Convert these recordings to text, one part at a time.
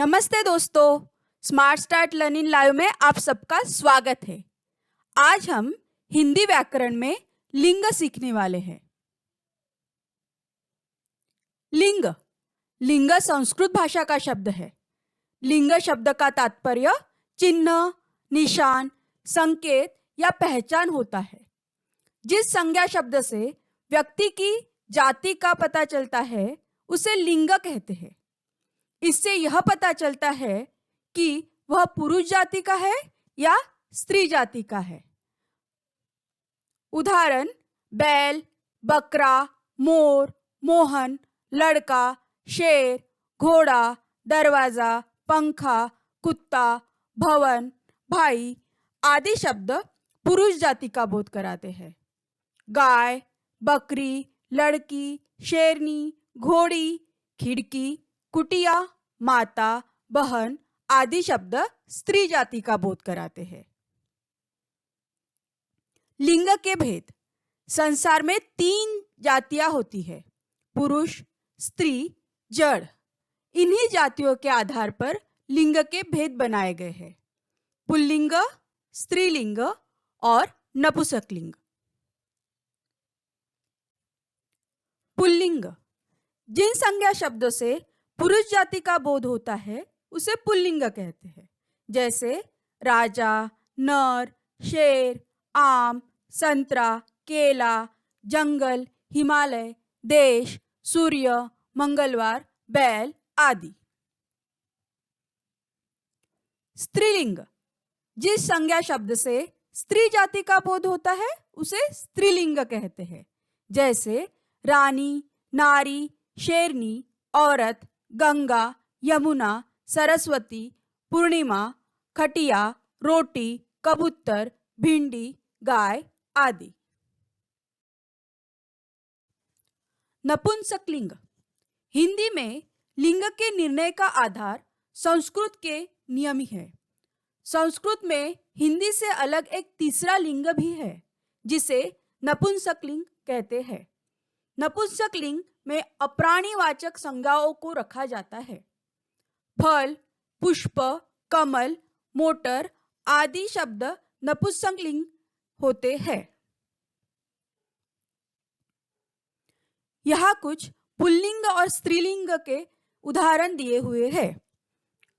नमस्ते दोस्तों, smart start learning live में आप सबका स्वागत है। आज हम हिंदी व्याकरण में लिंग सीखने वाले हैं। लिंग लिंग संस्कृत भाषा का शब्द है। लिंग शब्द का तात्पर्य चिन्ह, निशान, संकेत या पहचान होता है। जिस संज्ञा शब्द से व्यक्ति की जाति का पता चलता है उसे लिंग कहते हैं। इससे यह पता चलता है कि वह पुरुष जाति का है या स्त्री जाति का है। उदाहरण: बैल, बकरा, मोर, मोहन, लड़का, शेर, घोड़ा, दरवाजा, पंखा, कुत्ता, भवन, भाई आदि शब्द पुरुष जाति का बोध कराते हैं। गाय, बकरी, लड़की, शेरनी, घोड़ी, खिड़की, कुटिया, माता, बहन आदि शब्द स्त्री जाति का बोध कराते हैं। लिंग के भेद: संसार में 3 जातियां होती है: पुरुष, स्त्री, जड़। इन्हीं जातियों के आधार पर लिंग के भेद बनाए गए हैं: पुल्लिंग, स्त्रीलिंग और नपुंसकलिंग। पुल्लिंग: जिन संज्ञा शब्दों से पुरुष जाति का बोध होता है उसे पुल्लिंग कहते हैं, जैसे राजा, नर, शेर, आम, संतरा, केला, जंगल, हिमालय, देश, सूर्य, मंगलवार, बैल आदि। स्त्रीलिंग: जिस संज्ञा शब्द से स्त्री जाति का बोध होता है उसे स्त्रीलिंग कहते हैं, जैसे रानी, नारी, शेरनी, औरत, गंगा, यमुना, सरस्वती, पूर्णिमा, खटिया, रोटी, कबूतर, भिंडी, गाय आदि। नपुंसकलिंग: हिंदी में लिंग के निर्णय का आधार संस्कृत के नियम ही है। संस्कृत में हिंदी से अलग एक तीसरा लिंग भी है जिसे नपुंसकलिंग कहते हैं। नपुंसकलिंग में अप्राणीवाचक संज्ञाओं को रखा जाता है। फल, पुष्प, कमल, मोटर आदि शब्द नपुंसकलिंग होते हैं। यहाँ कुछ पुल्लिंग और स्त्रीलिंग के उदाहरण दिए हुए हैं: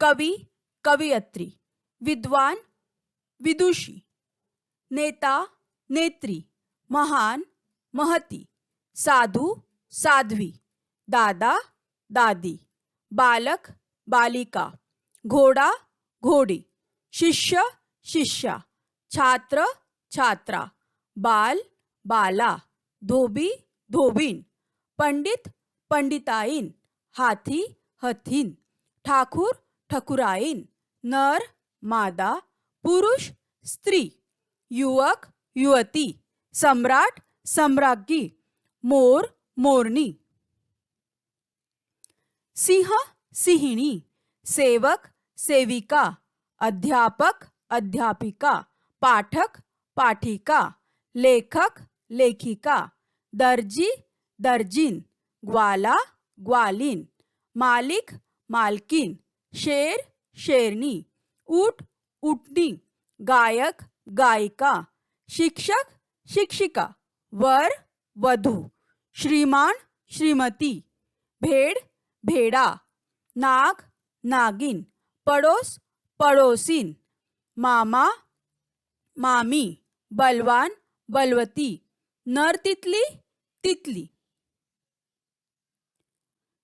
कवि, कवियत्री, विद्वान, विदुषी, नेता, नेत्री, महान, महती, साधु, साध्वी, दादा, दादी, बालक, बालिका, घोड़ा, घोड़ी, शिष्य, शिष्या, छात्र, छात्रा, बाल, बाला, धोबी, धोबिन, पंडित, पंडिताइन, हाथी, हथिन, ठाकुर, ठकुराइन, नर, मादा, पुरुष, स्त्री, युवक, युवती, सम्राट, सम्राज्ञी, मोर, मोरनी। सिंह, सिंहिणी, सेवक, सेविका, अध्यापक, अध्यापिका, पाठक, पाठिका, लेखक, लेखिका, दर्जी, दर्जिन, ग्वाला, ग्वालिन, मालिक, मालकिन, शेर, शेरनी, ऊंट, ऊँटनी, गायक, गायिका, शिक्षक, शिक्षिका, वर, वधू, श्रीमान, श्रीमती, भेड़, भेड़ा, नाग, नागिन, पड़ोस, पड़ोसिन, मामा, मामी, बलवान, बलवती, नर तितली, तितली।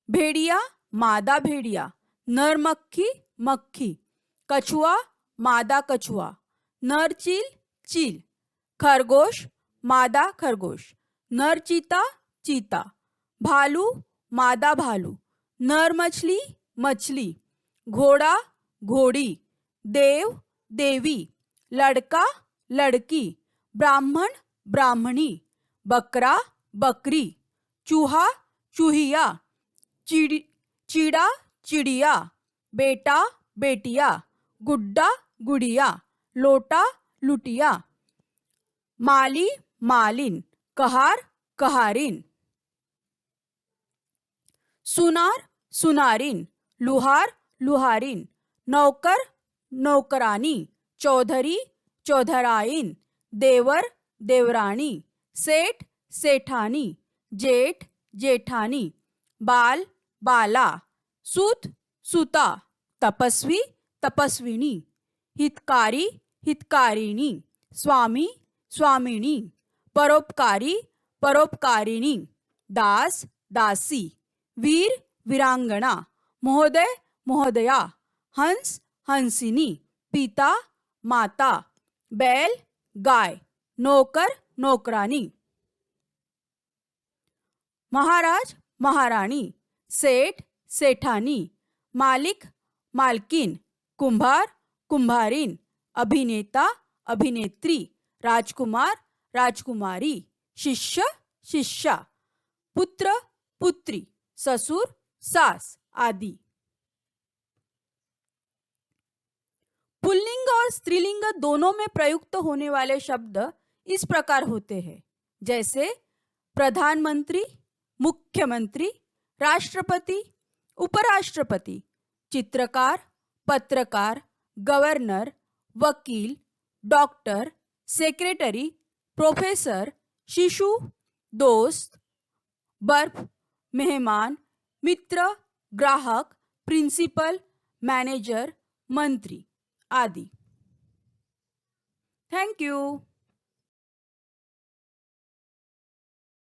भेड़िया, मादा भेड़िया, नर मक्खी, मक्खी, कछुआ, मादा कछुआ, नर चील, चील, खरगोश, मादा खरगोश, नर चीता, चीता, भालू, मादा भालू, नर मछली, मछली, घोड़ा, घोड़ी, देव, देवी, लड़का, लड़की, ब्राह्मण, ब्राह्मणी, बकरा, बकरी, चूहा, चूहिया, चीड़ा, चिड़िया, बेटा, बेटिया, गुड्डा, गुड़िया, लोटा, लुटिया, माली, मालिन, कहार, कहारिन, सुनार, सुनारिन, लुहार, लुहारीन, नौकर नौकरानी, चौधरी चौधराइन, देवर देवरानी, सेठ सेठानी, जेठ जेठानी, बाल बाला, सूत सूता, तपस्वी तपस्विनी, हितकारी हितकारिणी, स्वामी स्वामिनी, परोपकारी परोपकारिणी, दास दासी, वीर वीरांगना, महोदय महोदया, हंस हंसिनी, पिता माता, बैल गाय, नौकर नौकरानी, महाराज महाराणी, सेठ सेठानी, मालिक मालकिन, कुंभार कुंभारिन, अभिनेता अभिनेत्री, राजकुमार राजकुमारी, शिष्य शिष्या, पुत्र पुत्री, ससुर सास आदि। पुल्लिंग और स्त्रीलिंग दोनों में प्रयुक्त होने वाले शब्द इस प्रकार होते हैं, जैसे प्रधानमंत्री, मुख्यमंत्री, राष्ट्रपति, उपराष्ट्रपति, चित्रकार, पत्रकार, गवर्नर, वकील, डॉक्टर, सेक्रेटरी, प्रोफेसर, शिशु, दोस्त, बर्फ, मेहमान, मित्र, ग्राहक, प्रिंसिपल, मैनेजर, मंत्री आदि। Thank you.